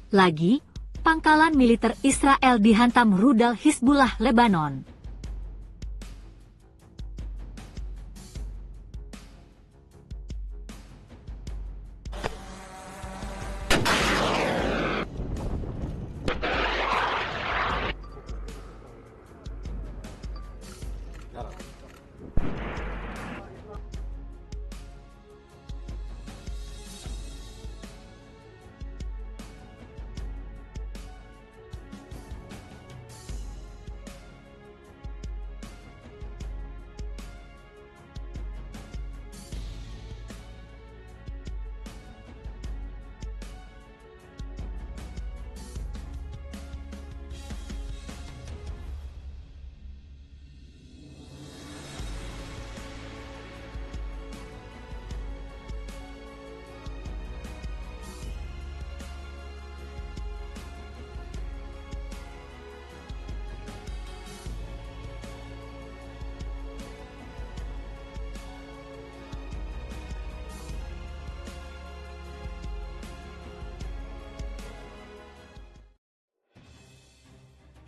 Lagi, pangkalan militer Israel dihantam rudal Hizbullah Lebanon.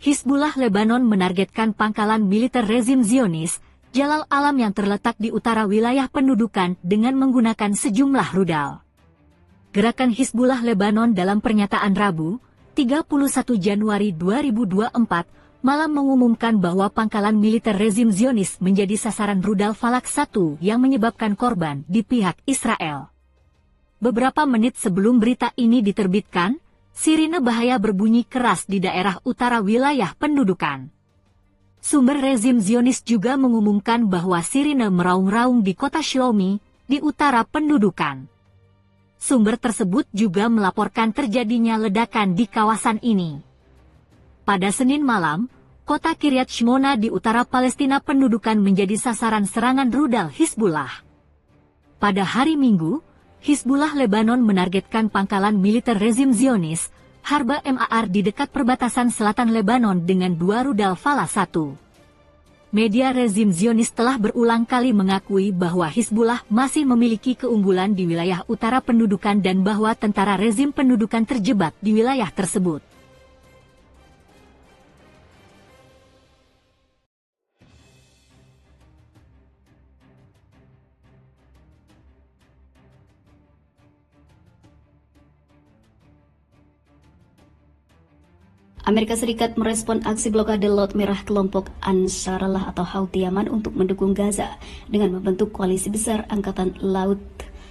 Hizbullah Lebanon menargetkan pangkalan militer rezim Zionis, Jalal Alam yang terletak di utara wilayah pendudukan dengan menggunakan sejumlah rudal. Gerakan Hizbullah Lebanon dalam pernyataan Rabu, 31 Januari 2024, malam mengumumkan bahwa pangkalan militer rezim Zionis menjadi sasaran rudal Falak 1 yang menyebabkan korban di pihak Israel. Beberapa menit sebelum berita ini diterbitkan, sirine bahaya berbunyi keras di daerah utara wilayah pendudukan. Sumber rezim Zionis juga mengumumkan bahwa sirine meraung-raung di kota Shlomi, di utara pendudukan. Sumber tersebut juga melaporkan terjadinya ledakan di kawasan ini. Pada Senin malam, kota Kiryat Shmona di utara Palestina pendudukan menjadi sasaran serangan rudal Hizbullah. Pada hari Minggu, Hizbullah Lebanon menargetkan pangkalan militer rezim Zionis, Harba Mar di dekat perbatasan selatan Lebanon dengan 2 rudal Fala 1. Media rezim Zionis telah berulang kali mengakui bahwa Hizbullah masih memiliki keunggulan di wilayah utara pendudukan dan bahwa tentara rezim pendudukan terjebak di wilayah tersebut. Amerika Serikat merespon aksi blokade Laut Merah kelompok Ansarallah atau Houthi Yaman untuk mendukung Gaza dengan membentuk koalisi besar Angkatan Laut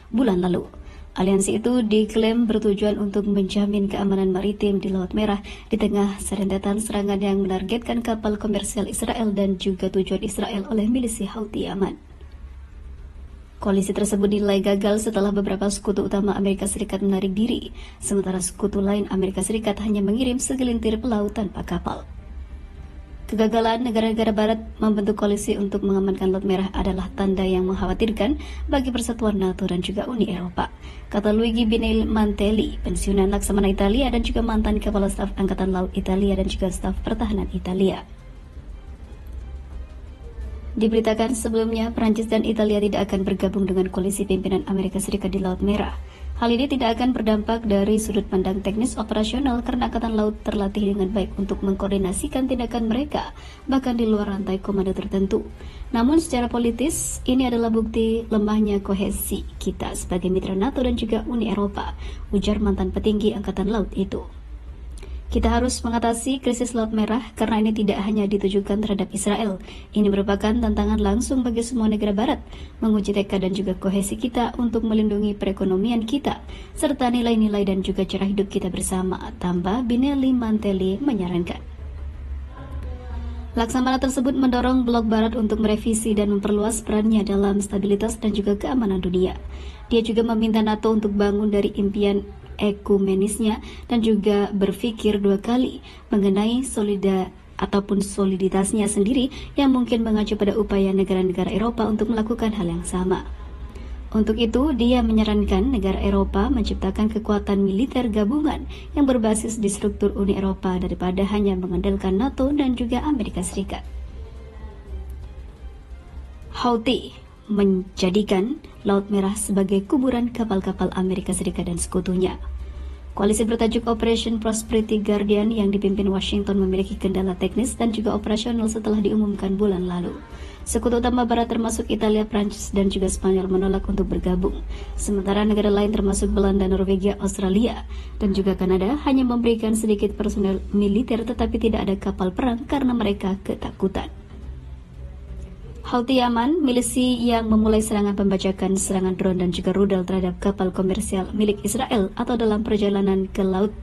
bulan lalu. Aliansi itu diklaim bertujuan untuk menjamin keamanan maritim di Laut Merah di tengah serentetan serangan yang menargetkan kapal komersial Israel dan juga tujuan Israel oleh milisi Houthi Yaman. Koalisi tersebut dinilai gagal setelah beberapa sekutu utama Amerika Serikat menarik diri, sementara sekutu lain Amerika Serikat hanya mengirim segelintir pelaut tanpa kapal. Kegagalan negara-negara Barat membentuk koalisi untuk mengamankan Laut Merah adalah tanda yang mengkhawatirkan bagi persatuan NATO dan juga Uni Eropa, kata Luigi Mantelli, pensiunan Laksamana Italia dan juga mantan Kepala Staf Angkatan Laut Italia dan juga Staf Pertahanan Italia. Diberitakan sebelumnya, Prancis dan Italia tidak akan bergabung dengan koalisi pimpinan Amerika Serikat di Laut Merah. Hal ini tidak akan berdampak dari sudut pandang teknis operasional karena Angkatan Laut terlatih dengan baik untuk mengkoordinasikan tindakan mereka, bahkan di luar rantai komando tertentu. Namun secara politis, ini adalah bukti lemahnya kohesi kita sebagai mitra NATO dan juga Uni Eropa, ujar mantan petinggi Angkatan Laut itu. Kita harus mengatasi krisis Laut Merah karena ini tidak hanya ditujukan terhadap Israel. Ini merupakan tantangan langsung bagi semua negara Barat, menguji tekad dan juga kohesi kita untuk melindungi perekonomian kita, serta nilai-nilai dan juga cara hidup kita bersama, tambah Binelli Mantelli menyarankan. Laksamana tersebut mendorong blok Barat untuk merevisi dan memperluas perannya dalam stabilitas dan juga keamanan dunia. Dia juga meminta NATO untuk bangun dari impian ekumenisnya dan juga berpikir dua kali mengenai soliditasnya sendiri yang mungkin mengacu pada upaya negara-negara Eropa untuk melakukan hal yang sama. Untuk itu, dia menyarankan negara Eropa menciptakan kekuatan militer gabungan yang berbasis di struktur Uni Eropa daripada hanya mengandalkan NATO dan juga Amerika Serikat. Houthi menjadikan Laut Merah sebagai kuburan kapal-kapal Amerika Serikat dan sekutunya. Koalisi bertajuk Operation Prosperity Guardian yang dipimpin Washington memiliki kendala teknis dan juga operasional setelah diumumkan bulan lalu. Sekutu utama Barat termasuk Italia, Prancis, dan juga Spanyol menolak untuk bergabung. Sementara negara lain termasuk Belanda, Norwegia, Australia, dan juga Kanada hanya memberikan sedikit personel militer tetapi tidak ada kapal perang karena mereka ketakutan. Houthi Yaman, milisi yang memulai serangan pembajakan, serangan drone dan juga rudal terhadap kapal komersial milik Israel atau dalam perjalanan ke laut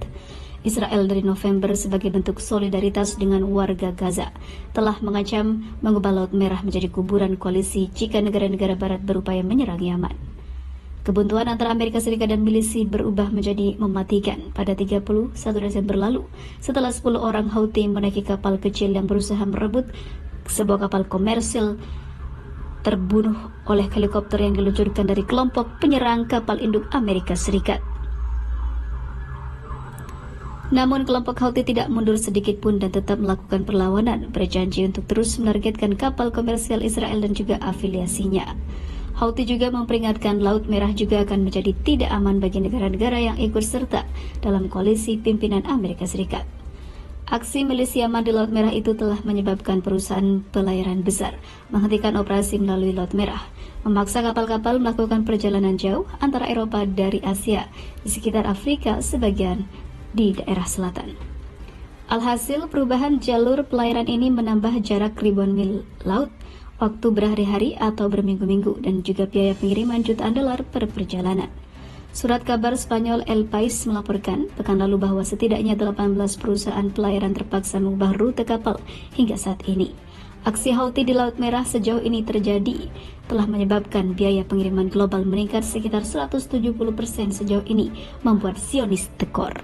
Israel dari November sebagai bentuk solidaritas dengan warga Gaza, telah mengancam mengubah Laut Merah menjadi kuburan koalisi jika negara-negara barat berupaya menyerang Yaman. Kebuntuan antara Amerika Serikat dan milisi berubah menjadi mematikan pada 31 Desember lalu setelah 10 orang Houthi menaiki kapal kecil yang berusaha merebut sebuah kapal komersil terbunuh oleh helikopter yang diluncurkan dari kelompok penyerang kapal induk Amerika Serikat. Namun kelompok Houthi tidak mundur sedikit pun dan tetap melakukan perlawanan, berjanji untuk terus menargetkan kapal komersial Israel dan juga afiliasinya. Houthi juga memperingatkan Laut Merah juga akan menjadi tidak aman bagi negara-negara yang ikut serta dalam koalisi pimpinan Amerika Serikat. Aksi milisi Yaman di Laut Merah itu telah menyebabkan perusahaan pelayaran besar menghentikan operasi melalui Laut Merah, memaksa kapal-kapal melakukan perjalanan jauh antara Eropa dari Asia di sekitar Afrika sebagian di daerah selatan. Alhasil, perubahan jalur pelayaran ini menambah jarak ribuan mil laut, waktu berhari-hari atau berminggu-minggu, dan juga biaya pengiriman jutaan dolar per perjalanan. Surat kabar Spanyol El País melaporkan pekan lalu bahwa setidaknya 18 perusahaan pelayaran terpaksa mengubah rute kapal hingga saat ini. Aksi Houthi di Laut Merah sejauh ini terjadi telah menyebabkan biaya pengiriman global meningkat sekitar 170% sejauh ini, membuat Zionis tekor.